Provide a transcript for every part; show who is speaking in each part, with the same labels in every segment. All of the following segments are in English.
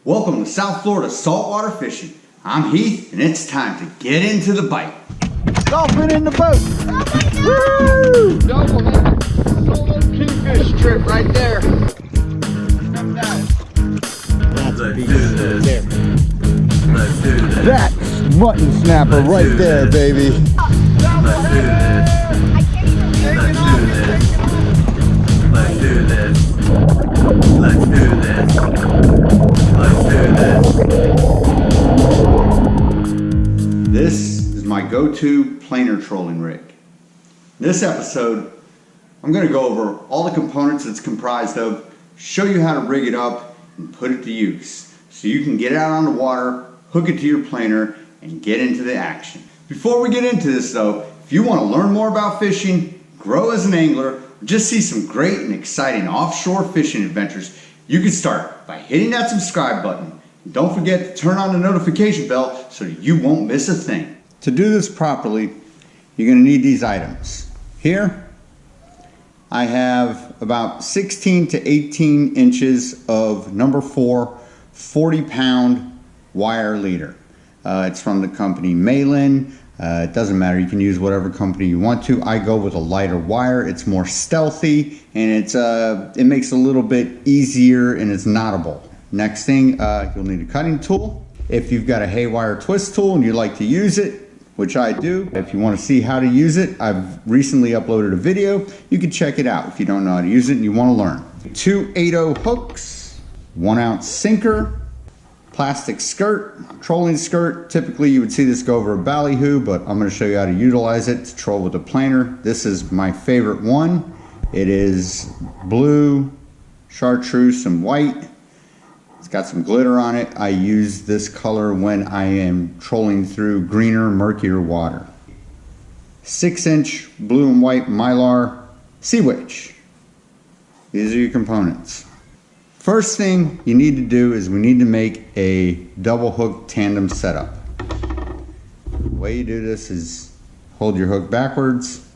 Speaker 1: Welcome to South Florida saltwater fishing. I'm Heath, and it's time to get into the bite.
Speaker 2: Dolphin in the boat.
Speaker 3: Woo! Double solo kingfish trip right there.
Speaker 2: That's
Speaker 4: Let's do this. Let's do this.
Speaker 2: That's mutton snapper right there, baby.
Speaker 4: Let's do this. Let's do this. Let's do this. Let's do this. Let's do this.
Speaker 1: This is my go-to planer trolling rig. In this episode, I'm going to go over all the components it's comprised of, show you how to rig it up, and put it to use, so you can get out on the water, hook it to your planer, and get into the action. Before we get into this though, if you want to learn more about fishing, grow as an angler, or just see some great and exciting offshore fishing adventures, you can start by hitting that subscribe button. And don't forget to turn on the notification bell so that you won't miss a thing. To do this properly, you're going to need these items. Here, I have about 16 to 18 inches of number 4 40-pound wire leader. It's from the company Malin. It doesn't matter, you can use whatever company you want to. I go with a lighter wire. It's more stealthy, and it makes it a little bit easier, and it's knottable. Next thing, you'll need a cutting tool. If you've got a haywire twist tool and you like to use it, which I do. If you want to see how to use it, I've recently uploaded a video. You can check it out if you don't know how to use it and you want to learn. 2 8/0 hooks, 1 ounce sinker, plastic skirt, trolling skirt. Typically you would see this go over a ballyhoo, but I'm going to show you how to utilize it to troll with a planer. This is my favorite one. It is blue, chartreuse, and white. It's got some glitter on it. I use this color when I am trolling through greener, murkier water. 6-inch blue and white Mylar sea witch. These are your components. First thing you need to do is we need to make a double hook tandem setup. The way you do this is hold your hook backwards,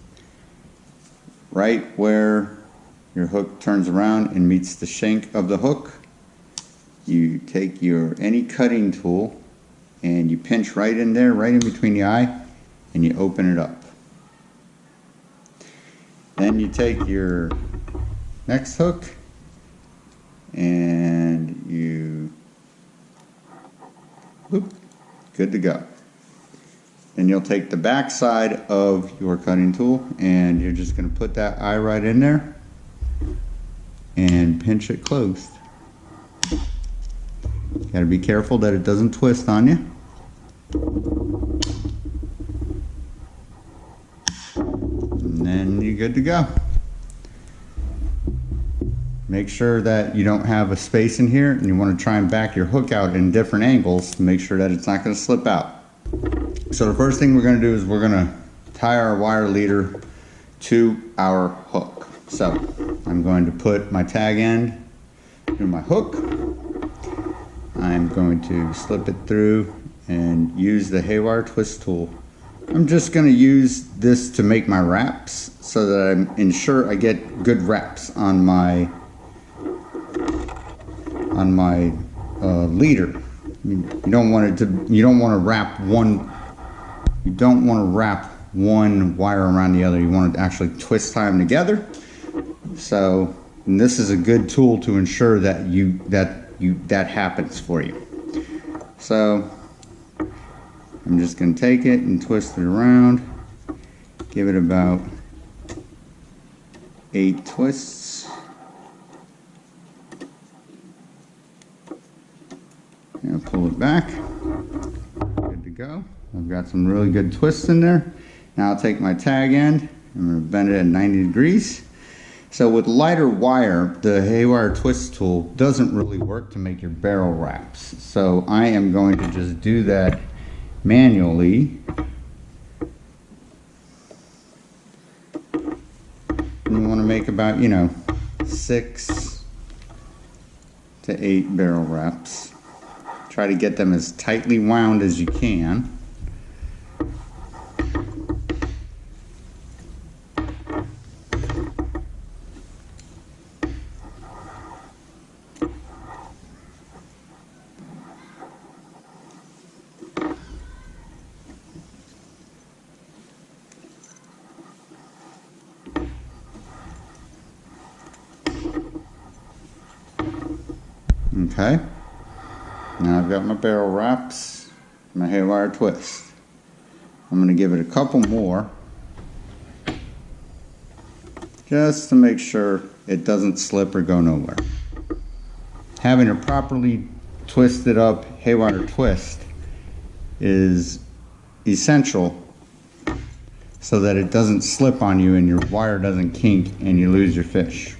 Speaker 1: right where your hook turns around and meets the shank of the hook. You take your any cutting tool and you pinch right in there, right in between the eye, and you open it up. Then you take your next hook and you, boop, good to go. Then you'll take the back side of your cutting tool and you're just going to put that eye right in there and pinch it closed. Got to be careful that it doesn't twist on you. And then you're good to go. Make sure that you don't have a space in here, and you want to try and back your hook out in different angles to make sure that it's not going to slip out. So the first thing we're going to do is we're going to tie our wire leader to our hook. So I'm going to put my tag end through my hook. I'm going to slip it through and use the haywire twist tool. I'm just going to use this to make my wraps so that I ensure I get good wraps on my leader. You don't want to wrap one wire around the other. You want to actually twist tie them together. So this is a good tool to ensure that that happens for you. So I'm just going to take it and twist it around, give it about 8 twists, and I'll pull it back. Good to go. I've got some really good twists in there. Now I'll take my tag end, I'm going to bend it at 90 degrees. So with lighter wire, the haywire twist tool doesn't really work to make your barrel wraps. So I am going to just do that manually. And you want to make about, 6 to 8 barrel wraps. Try to get them as tightly wound as you can. Okay. Now I've got my barrel wraps, my haywire twist. I'm going to give it a couple more just to make sure it doesn't slip or go nowhere. Having a properly twisted up haywire twist is essential so that it doesn't slip on you and your wire doesn't kink and you lose your fish.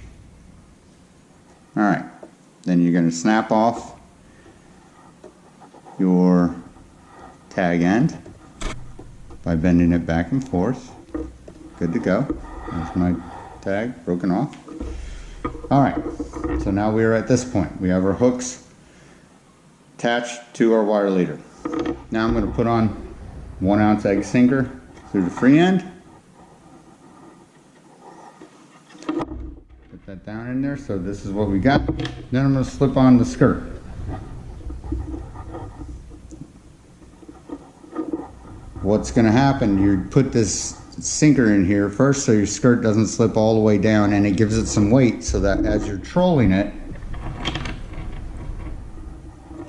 Speaker 1: Alright, then you're going to snap off your tag end by bending it back and forth. Good to go. There's my tag broken off. Alright, so now we are at this point. We have our hooks attached to our wire leader. Now I'm going to put on 1 ounce egg sinker through the free end. Put that down in there, so this is what we got. Then I'm going to slip on the skirt. What's going to happen, you put this sinker in here first so your skirt doesn't slip all the way down, and it gives it some weight so that as you're trolling it,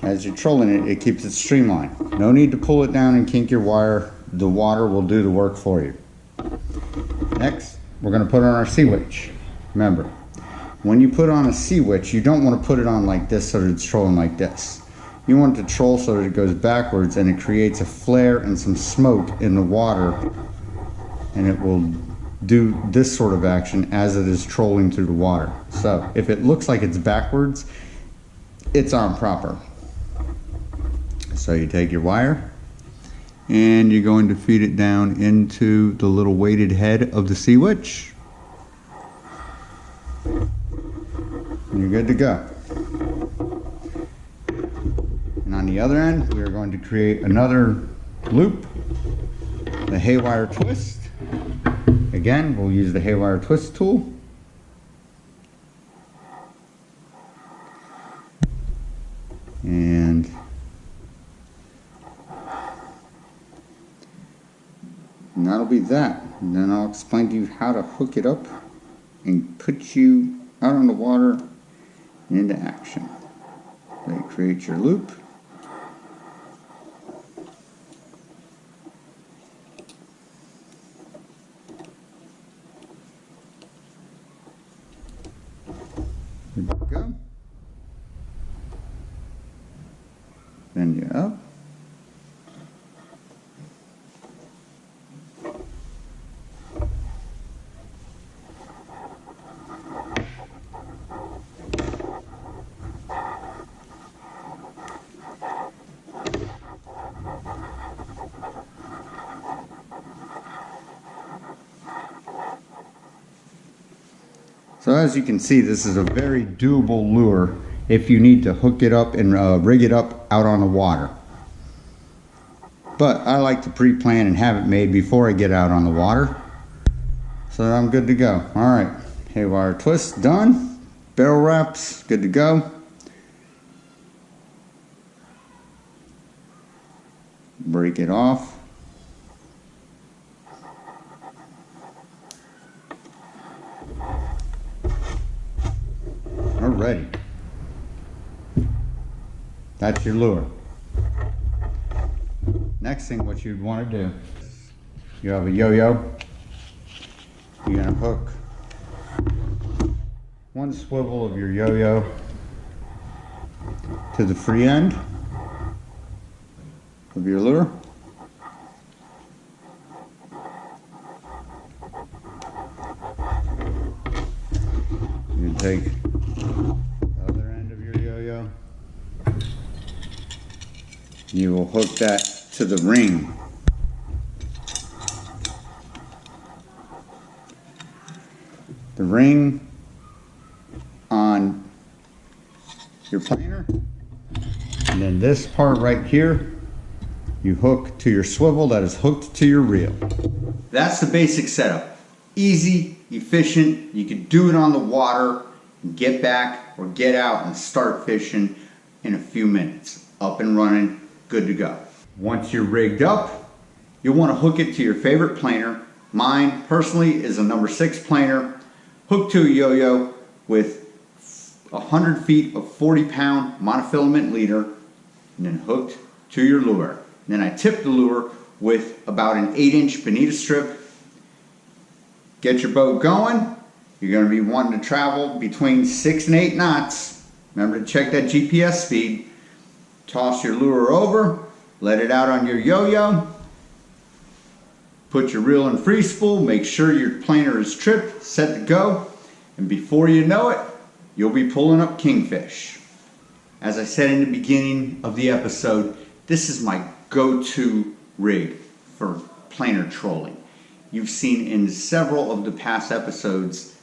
Speaker 1: it keeps it streamlined. No need to pull it down and kink your wire. The water will do the work for you. Next, we're going to put on our sea witch. Remember, when you put on a sea witch, you don't want to put it on like this so that it's trolling like this. You want it to troll so that it goes backwards and it creates a flare and some smoke in the water, and it will do this sort of action as it is trolling through the water. So if it looks like it's backwards, it's on proper. So you take your wire and you're going to feed it down into the little weighted head of the sea witch. And you're good to go. And on the other end, we are going to create another loop, the haywire twist. Again, we'll use the haywire twist tool. And that'll be that. And then I'll explain to you how to hook it up and put you out on the water and into action. So you create your loop. Here we go. Bend you up. So as you can see, this is a very doable lure if you need to hook it up and rig it up out on the water. But I like to pre-plan and have it made before I get out on the water, so that I'm good to go. Alright, haywire twist done. Barrel wraps, good to go. Break it off. Ready. That's your lure. Next thing, what you'd want to do, you have a yo-yo. You're going to hook one swivel of your yo-yo to the free end of your lure. You take the other end of your yo-yo. You will hook that to the ring. The ring on your planer, and then this part right here you hook to your swivel that is hooked to your reel. That's the basic setup. Easy, efficient, you can do it on the water, get back or get out and start fishing in a few minutes. Up and running, good to go. Once you're rigged up, you'll want to hook it to your favorite planer. Mine personally is a number 6 planer, hooked to a yo-yo with 100 feet of 40-pound monofilament leader, and then hooked to your lure. And then I tip the lure with about an 8-inch bonita strip. Get your boat going. You're going to be wanting to travel between 6 and 8 knots. Remember to check that GPS speed. Toss your lure over, let it out on your yo-yo. Put your reel in free spool, make sure your planer is tripped, set to go, and before you know it, you'll be pulling up kingfish. As I said in the beginning of the episode, this is my go-to rig for planer trolling. You've seen in several of the past episodes,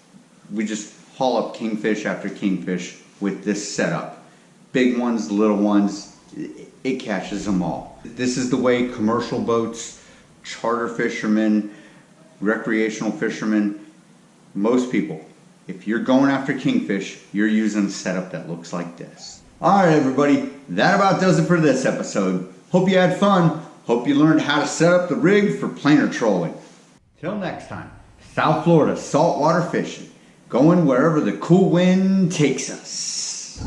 Speaker 1: we just haul up kingfish after kingfish with this setup. Big ones, little ones, it catches them all. This is the way commercial boats, charter fishermen, recreational fishermen, most people, if you're going after kingfish, you're using a setup that looks like this. Alright everybody, that about does it for this episode. Hope you had fun. Hope you learned how to set up the rig for planer trolling. Till next time, South Florida saltwater fishing, going wherever the cool wind takes us.